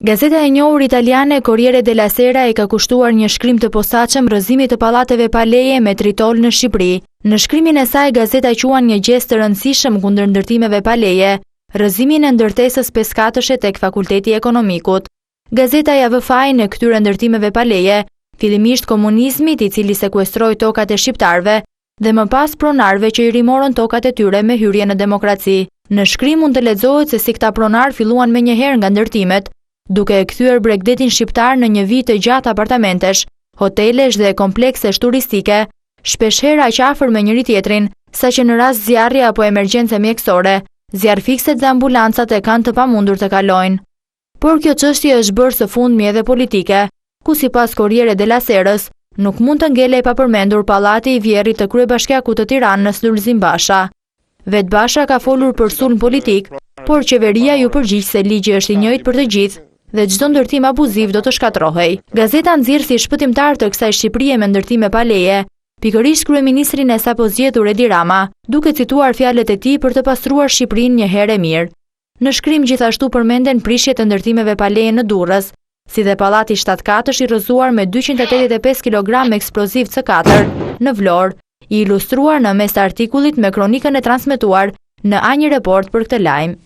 Gazeta e njohur italiane Corriere della Sera e ka kushtuar një shkrim të posaçëm rrëzimit të pallateve pa leje me tritol në Shqipëri. Në shkrimin e saj, gazeta quan një gest të rëndësishëm kundër ndërtimeve pa leje, rrëzimin e ndërtesës peskatëshe tek Fakulteti i Ekonomikut. Gazeta ja vë fajin e këtyre ndërtimeve pa leje, fillimisht komunizmit i cili sekuestroi tokat e shqiptarëve dhe më pas pronarëve që i rimorën tokat e tyre me hyrje në demokraci. Në shkrim mund të lexohet se si këta pronar filluan menjëherë nga ndërtimet, duke e kthyer Bregdetin shqiptar në një vit të gjatë apartamentesh, hotelesh dhe kompleksesh turistike, shpeshherë aq afër me njëri tjetrin, saqë në rast zjarri apo emergjence mjekësore, zjarrfikset dhe ambulancat e kanë të pamundur të kalojnë. Por kjo çështje është bërë së fundmi edhe politike, ku sipas Corriere della Serës, nuk mund të ngelej pa përmendur pallati i vjerrit të kryebashkiakut të Tiranës Lulzim Basha. Vet Basha ka folur për sulm politik, por qeveria ju përgjigj se ligji është i njëjtë për të gjithë dhe çdo ndërtim abuziv do të shkatrohej. Gazeta nxjerr si shpëtimtar të kësaj Shqipërie me ndërtime pa leje, pikërisht kryeministrin e sapo zgjedhur Edi Rama, duke cituar fjalët e tij për të pastruar Shqipërinë një herë e mirë. Në shkrim gjithashtu përmenden prishjet e ndërtimeve pa leje në Durrës, si dhe pallati 7 katësh i rrëzuar me 285 kg eksploziv C4 në Vlorë, i ilustruar në mes të artikullit me kronikën e transmetuar në A1 Report për këtë lajm.